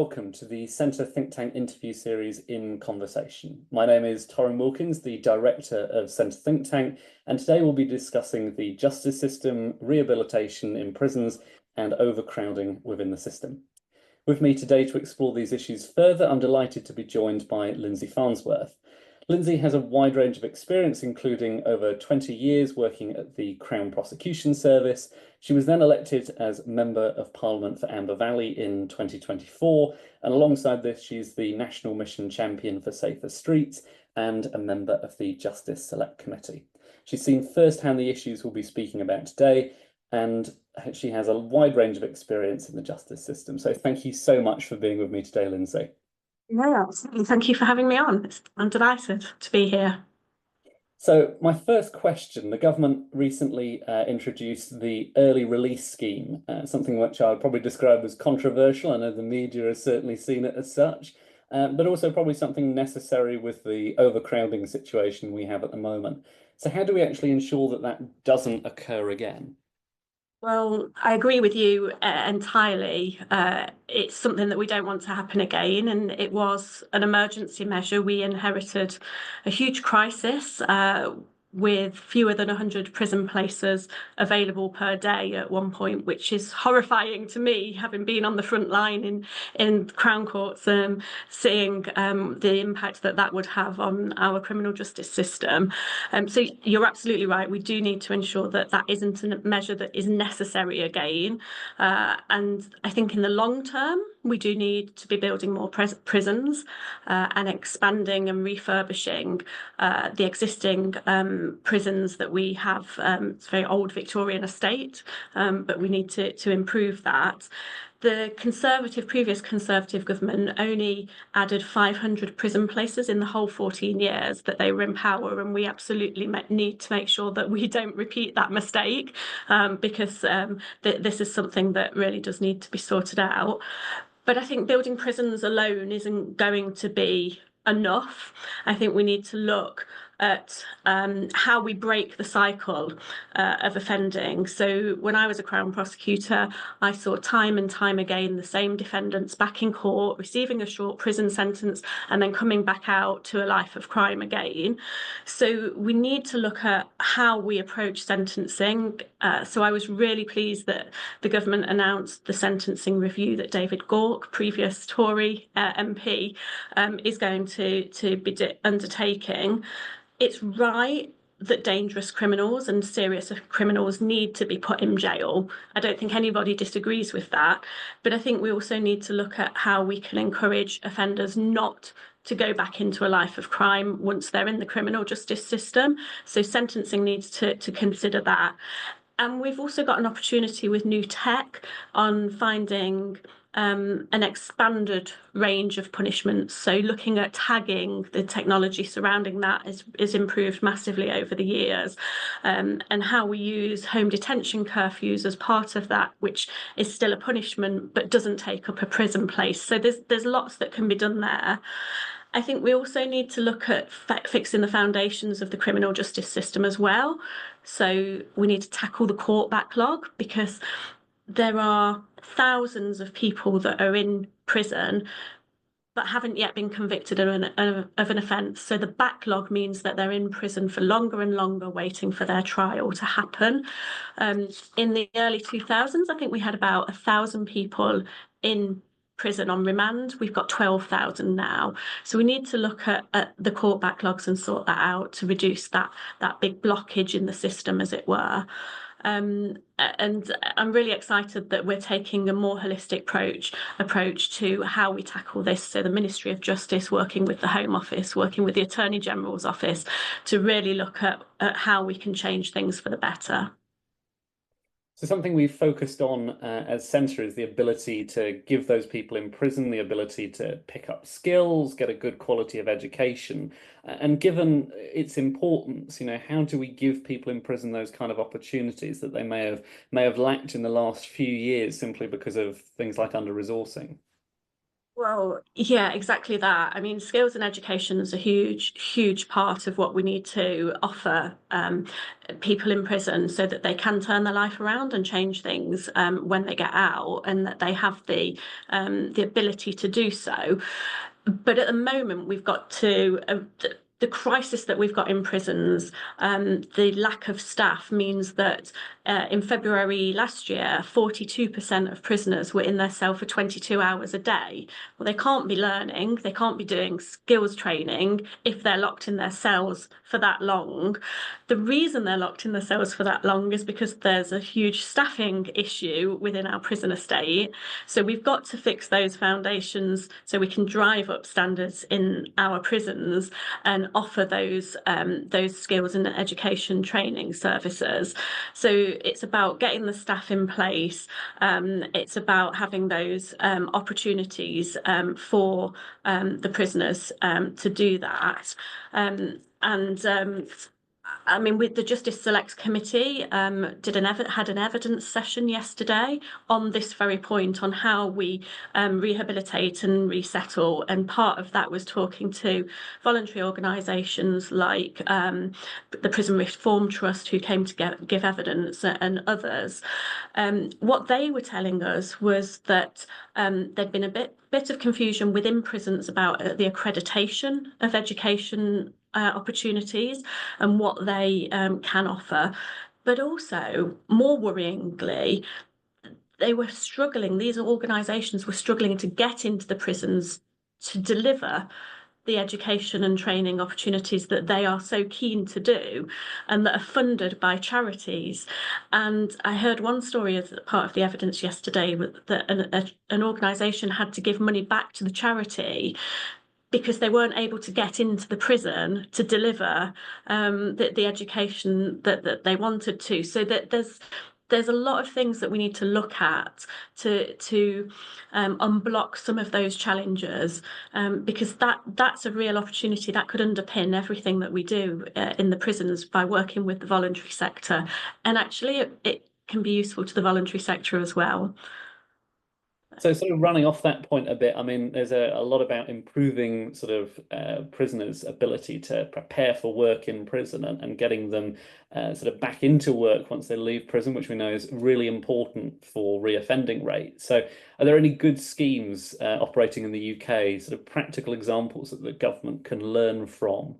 welcome to the Centre Think Tank interview series In Conversation. My name is Torrin Wilkins, the Director of Centre Think Tank, and today we'll be discussing the justice system, rehabilitation in prisons, and overcrowding within the system. With me today to explore these issues further, I'm delighted to be joined by Linsey Farnsworth. Linsey has a wide range of experience, including over 20 years working at the Crown Prosecution Service. She was then elected as Member of Parliament for Amber Valley in 2024, and alongside this, she's the National Mission Champion for Safer Streets and a member of the Justice Select Committee. She's seen firsthand the issues we'll be speaking about today, and she has a wide range of experience in the justice system. So thank you so much for being with me today, Linsey. Yeah, absolutely. Thank you for having me on. I'm delighted to be here. So my first question, the government recently introduced the early release scheme, something which I would probably describe as controversial. I know the media has certainly seen it as such, but also probably something necessary with the overcrowding situation we have at the moment. So how do we actually ensure that that doesn't occur again? Well, I agree with you entirely. It's something that we don't want to happen again, and it was an emergency measure. We inherited a huge crisis with fewer than 100 prison places available per day at one point, which is horrifying to me, having been on the front line in Crown Courts, seeing the impact that would have on our criminal justice system. So you're absolutely right. We do need to ensure that that isn't a measure that is necessary again. And I think in the long term, we do need to be building more prisons and expanding and refurbishing the existing prisons that we have. It's a very old Victorian estate, but we need to improve that. The previous Conservative government only added 500 prison places in the whole 14 years that they were in power, and we absolutely need to make sure that we don't repeat that mistake, because this is something that really does need to be sorted out. But I think building prisons alone isn't going to be enough. I think we need to look at how we break the cycle of offending. So when I was a Crown prosecutor, I saw time and time again the same defendants back in court, receiving a short prison sentence and then coming back out to a life of crime again. So we need to look at how we approach sentencing. So I was really pleased that the government announced the sentencing review that David Gauke, previous Tory MP, is going to be undertaking. It's right that dangerous criminals and serious criminals need to be put in jail. I don't think anybody disagrees with that. But I think we also need to look at how we can encourage offenders not to go back into a life of crime once they're in the criminal justice system. So sentencing needs to consider that. And we've also got an opportunity with new tech on finding an expanded range of punishments. So looking at tagging, the technology surrounding that is improved massively over the years, and how we use home detention curfews as part of that, which is still a punishment but doesn't take up a prison place. So there's lots that can be done there. I think we also need to look at fixing the foundations of the criminal justice system as well. So we need to tackle the court backlog, because there are thousands of people that are in prison but haven't yet been convicted of an offence. So the backlog means that they're in prison for longer and longer, waiting for their trial to happen. In the early 2000s, I think we had about 1,000 people in prison on remand. We've got 12,000 now. So we need to look at the court backlogs and sort that out to reduce that big blockage in the system, as it were. And I'm really excited that we're taking a more holistic approach to how we tackle this. So the Ministry of Justice, working with the Home Office, working with the Attorney General's office, to really look at how we can change things for the better. So something we've focused on as Centre is the ability to give those people in prison the ability to pick up skills, get a good quality of education. And given its importance, how do we give people in prison those kind of opportunities that they may have lacked in the last few years simply because of things like under-resourcing? Well, yeah, exactly that. I mean, skills and education is a huge part of what we need to offer people in prison so that they can turn their life around and change things when they get out, and that they have the ability to do so. But at the moment, we've got to the crisis that we've got in prisons, the lack of staff means that in February last year, 42% of prisoners were in their cell for 22 hours a day. Well, they can't be learning, they can't be doing skills training if they're locked in their cells for that long. The reason they're locked in the cells for that long is because there's a huge staffing issue within our prison estate. So we've got to fix those foundations so we can drive up standards in our prisons and offer those skills and education training services. So it's about getting the staff in place. It's about having those opportunities for the prisoners to do that. And I mean, with the Justice Select Committee, had an evidence session yesterday on this very point, on how we rehabilitate and resettle. And part of that was talking to voluntary organisations like the Prison Reform Trust, who came to give evidence, and others. What they were telling us was that there'd been a bit of confusion within prisons about the accreditation of education opportunities and what they can offer. But also, more worryingly, these organisations were struggling to get into the prisons to deliver the education and training opportunities that they are so keen to do and that are funded by charities. And I heard one story as part of the evidence yesterday that an organisation had to give money back to the charity because they weren't able to get into the prison to deliver the education that they wanted to. So that there's a lot of things that we need to look at to unblock some of those challenges, because that's a real opportunity that could underpin everything that we do in the prisons by working with the voluntary sector. And actually, it can be useful to the voluntary sector as well. So sort of running off that point a bit, I mean, there's a lot about improving sort of prisoners' ability to prepare for work in prison and getting them sort of back into work once they leave prison, which we know is really important for reoffending rate. So are there any good schemes operating in the UK, sort of practical examples that the government can learn from?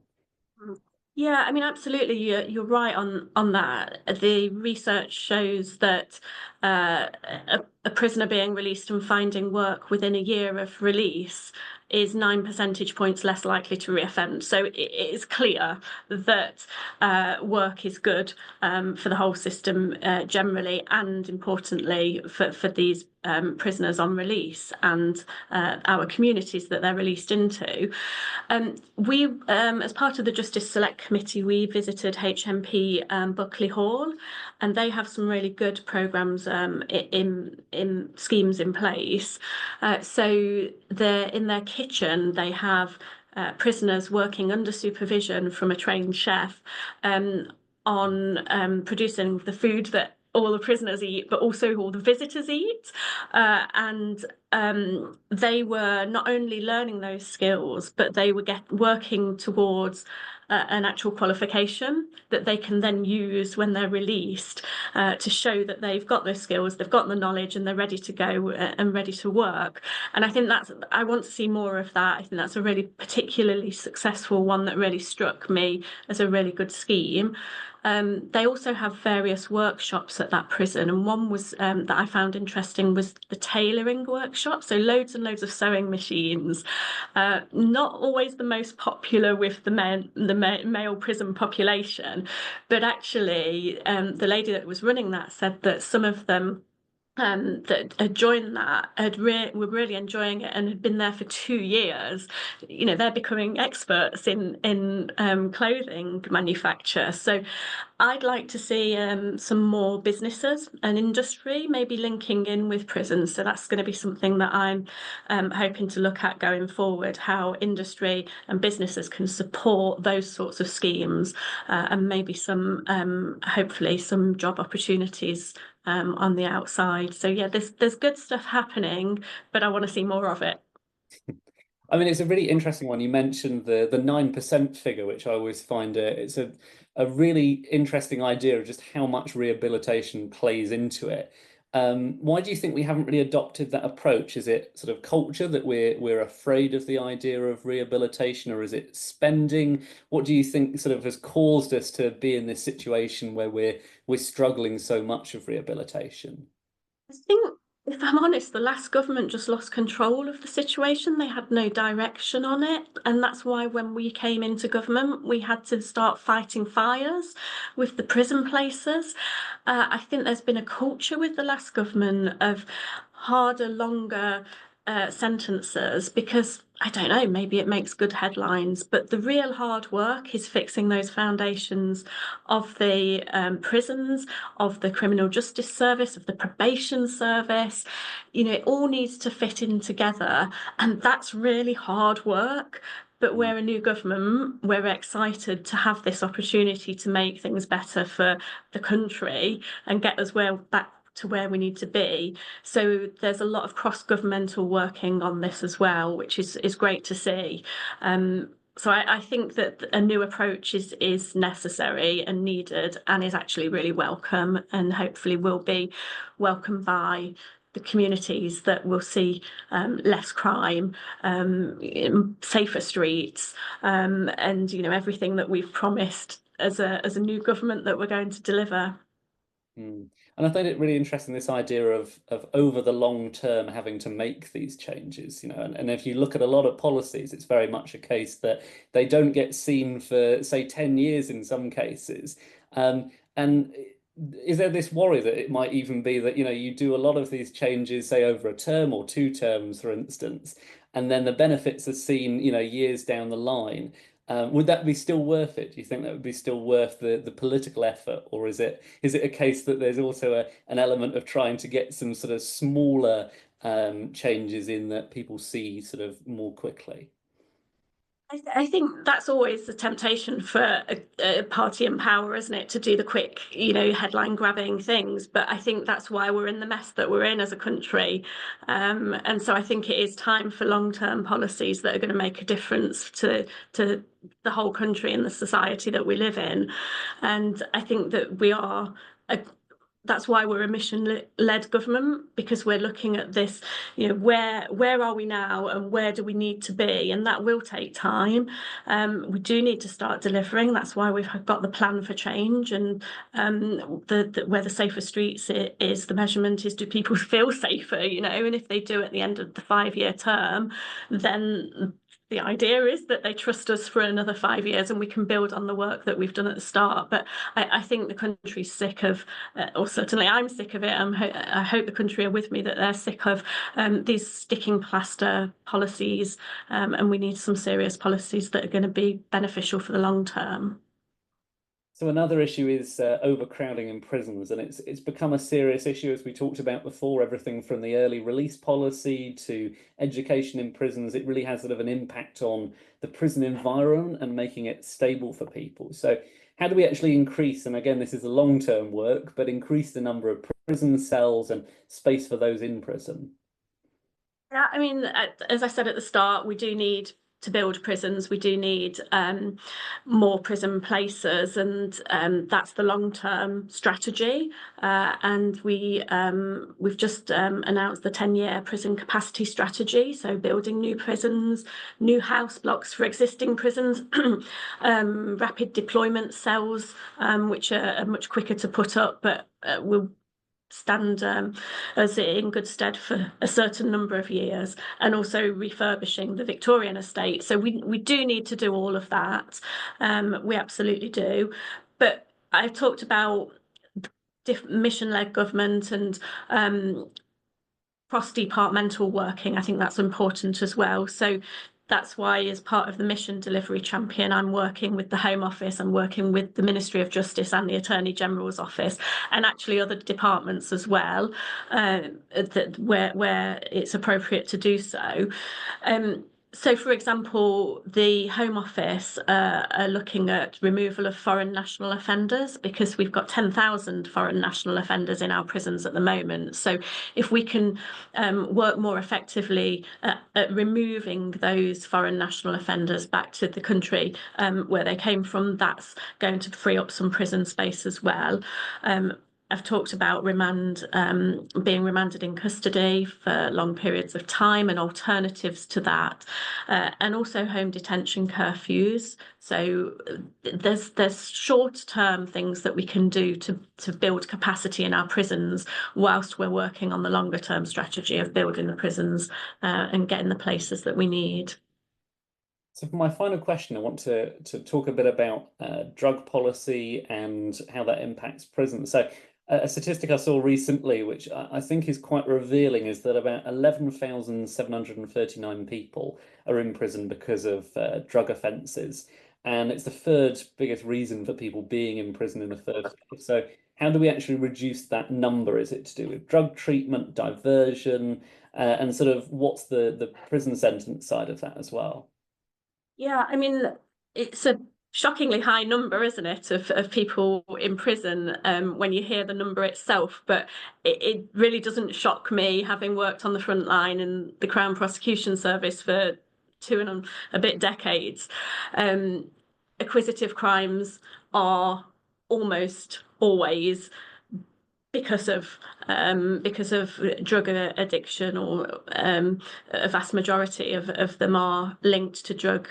Yeah, I mean, absolutely, you're right on that. The research shows that a prisoner being released and finding work within a year of release is 9 percentage points less likely to reoffend. So it is clear that work is good for the whole system generally, and importantly for these prisoners on release and our communities that they're released into. We, as part of the Justice Select Committee, we visited HMP Buckley Hall, and they have some really good programmes in schemes in place. So they're in their kitchen, they have prisoners working under supervision from a trained chef on producing the food that all the prisoners eat, but also all the visitors eat. And they were not only learning those skills, but they were working towards an actual qualification that they can then use when they're released to show that they've got those skills, they've got the knowledge, and they're ready to go and ready to work. And I think I want to see more of that. I think that's a really particularly successful one that really struck me as a really good scheme. They also have various workshops at that prison, and one was that I found interesting was the tailoring workshop. So loads and loads of sewing machines, not always the most popular with the male prison population, but actually the lady that was running that said that some of them that had joined that were really enjoying it and had been there for 2 years. You know, they're becoming experts in clothing manufacture. So I'd like to see some more businesses and industry maybe linking in with prisons. So that's going to be something that I'm hoping to look at going forward, how industry and businesses can support those sorts of schemes, and maybe hopefully some job opportunities on the outside. So yeah, there's good stuff happening, but I want to see more of it. I mean, it's a really interesting one. You mentioned the 9% figure, which I always find it's a really interesting idea of just how much rehabilitation plays into it. Why do you think we haven't really adopted that approach? Is it sort of culture that we're afraid of the idea of rehabilitation, or is it spending? What do you think sort of has caused us to be in this situation where we're struggling so much of rehabilitation? I think, if I'm honest, the last government just lost control of the situation. They had no direction on it. And that's why when we came into government, we had to start fighting fires with the prison places. I think there's been a culture with the last government of harder, longer sentences because I don't know, maybe it makes good headlines, but the real hard work is fixing those foundations of the prisons, of the criminal justice service, of the probation service. You know, it all needs to fit in together, and that's really hard work. But we're a new government, we're excited to have this opportunity to make things better for the country and get us back to where we need to be. So there's a lot of cross-governmental working on this as well, which is great to see. So I think that a new approach is necessary and needed and is actually really welcome, and hopefully will be welcomed by the communities that will see less crime, safer streets, and everything that we've promised as a new government that we're going to deliver. Mm. And I find it really interesting, this idea of over the long term having to make these changes, and if you look at a lot of policies, it's very much a case that they don't get seen for, say, 10 years in some cases. And is there this worry that it might even be that, you do a lot of these changes, say, over a term or 2 terms, for instance, and then the benefits are seen, years down the line. Would that be still worth it? Do you think that would be still worth the political effort, or is it a case that there's also an element of trying to get some sort of smaller changes in that people see sort of more quickly? I think that's always the temptation for a party in power, isn't it, to do the quick, headline grabbing things. But I think that's why we're in the mess that we're in as a country. And so I think it is time for long-term policies that are going to make a difference to the whole country and the society that we live in. And I think that that's why we're a mission-led government, because we're looking at this, where are we now and where do we need to be? And that will take time. We do need to start delivering. That's why we've got the plan for change, and where the safer streets is, the measurement is, do people feel safer, and if they do at the end of the 5-year term, then the idea is that they trust us for another 5 years and we can build on the work that we've done at the start. But I think the country's sick of, or certainly I'm sick of it. I hope the country are with me, that they're sick of these sticking plaster policies, and we need some serious policies that are going to be beneficial for the long term. So another issue is overcrowding in prisons, and it's become a serious issue, as we talked about before. Everything from the early release policy to education in prisons, it really has sort of an impact on the prison environment and making it stable for people. So how do we actually increase, and again, this is a long-term work, but increase the number of prison cells and space for those in prison? Yeah, I mean, as I said at the start, we do need to build prisons. We do need more prison places, and that's the long-term strategy. And we've just announced the 10-year prison capacity strategy. So building new prisons, new house blocks for existing prisons, rapid deployment cells, which are much quicker to put up, but will stand as in good stead for a certain number of years, and also refurbishing the Victorian estate. So we do need to do all of that. We absolutely do. But I've talked about mission-led government and cross-departmental working. I think that's important as well. So that's why, as part of the mission delivery champion, I'm working with the Home Office, I'm working with the Ministry of Justice and the Attorney General's Office, and actually other departments as well, where it's appropriate to do so. So, for example, the Home Office are looking at removal of foreign national offenders, because we've got 10,000 foreign national offenders in our prisons at the moment. So if we can work more effectively at removing those foreign national offenders back to the country where they came from, that's going to free up some prison space as well. I've talked about being remanded in custody for long periods of time and alternatives to that, and also home detention curfews. So there's short-term things that we can do to build capacity in our prisons, whilst we're working on the longer-term strategy of building the prisons and getting the places that we need. So for my final question, I want to talk a bit about drug policy and how that impacts prisons. So a statistic I saw recently, which I think is quite revealing, is that about 11,739 people are in prison because of drug offences. And it's the third biggest reason for people being in prison in the first place. So how do we actually reduce that number? Is it to do with drug treatment, diversion, and sort of what's the prison sentence side of that as well? Yeah, I mean, it's a shockingly high number, isn't it, of people in prison when you hear the number itself. But it really doesn't shock me, having worked on the front line in the Crown Prosecution Service for 2 and a bit decades. Acquisitive crimes are almost always because of drug addiction, or a vast majority of them are linked to drug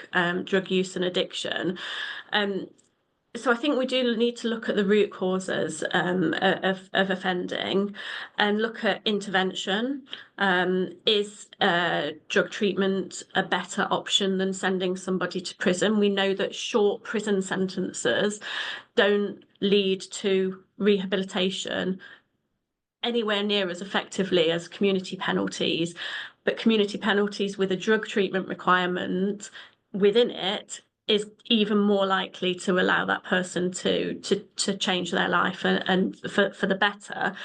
use and addiction. So I think we do need to look at the root causes of offending and look at intervention. Is drug treatment a better option than sending somebody to prison? We know that short prison sentences don't lead to rehabilitation anywhere near as effectively as community penalties, but community penalties with a drug treatment requirement within it is even more likely to allow that person to change their life and for the better.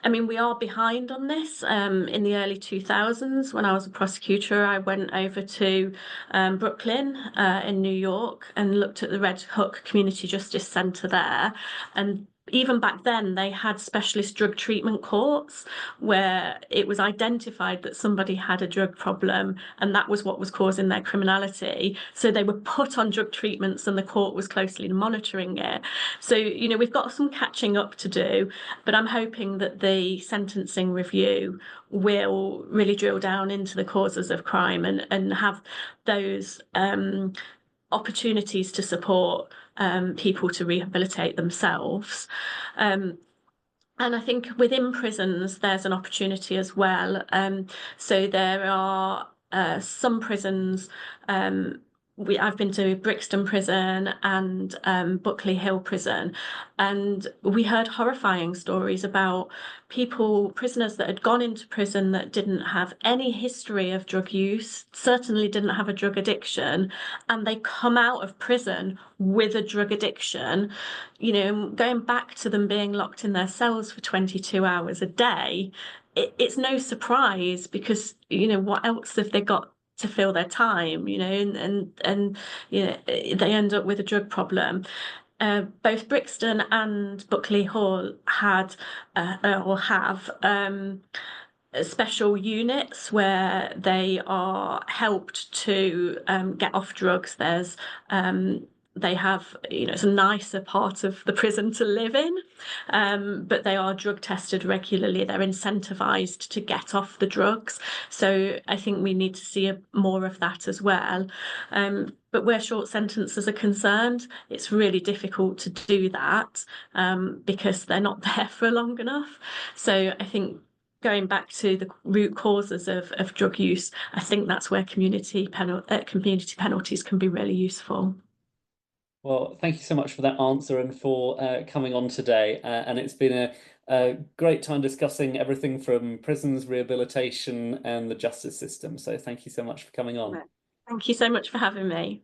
I mean, we are behind on this. In the early 2000s, when I was a prosecutor, I went over to Brooklyn in New York and looked at the Red Hook Community Justice Centre there. And even back then, they had specialist drug treatment courts where it was identified that somebody had a drug problem and that was what was causing their criminality. So they were put on drug treatments and the court was closely monitoring it. So, you know, we've got some catching up to do, but I'm hoping that the sentencing review will really drill down into the causes of crime and have those opportunities to support people to rehabilitate themselves. And I think within prisons, there's an opportunity as well. So there are some prisons. I've been to Brixton Prison and Buckley Hill Prison, and we heard horrifying stories about prisoners that had gone into prison that didn't have any history of drug use, certainly didn't have a drug addiction, and they come out of prison with a drug addiction. You know, going back to them being locked in their cells for 22 hours a day, it's no surprise, because, you know, what else have they got to fill their time, you know, and you know, they end up with a drug problem. Both Brixton and Buckley Hall had or have special units where they are helped to get off drugs. There's they have, you know, it's a nicer part of the prison to live in, but they are drug tested regularly. They're incentivized to get off the drugs. So I think we need to see more of that as well. But where short sentences are concerned, it's really difficult to do that because they're not there for long enough. So I think going back to the root causes of drug use, I think that's where community penalties can be really useful. Well, thank you so much for that answer and for coming on today. And it's been a great time discussing everything from prisons, rehabilitation, and the justice system. So thank you so much for coming on. Thank you so much for having me.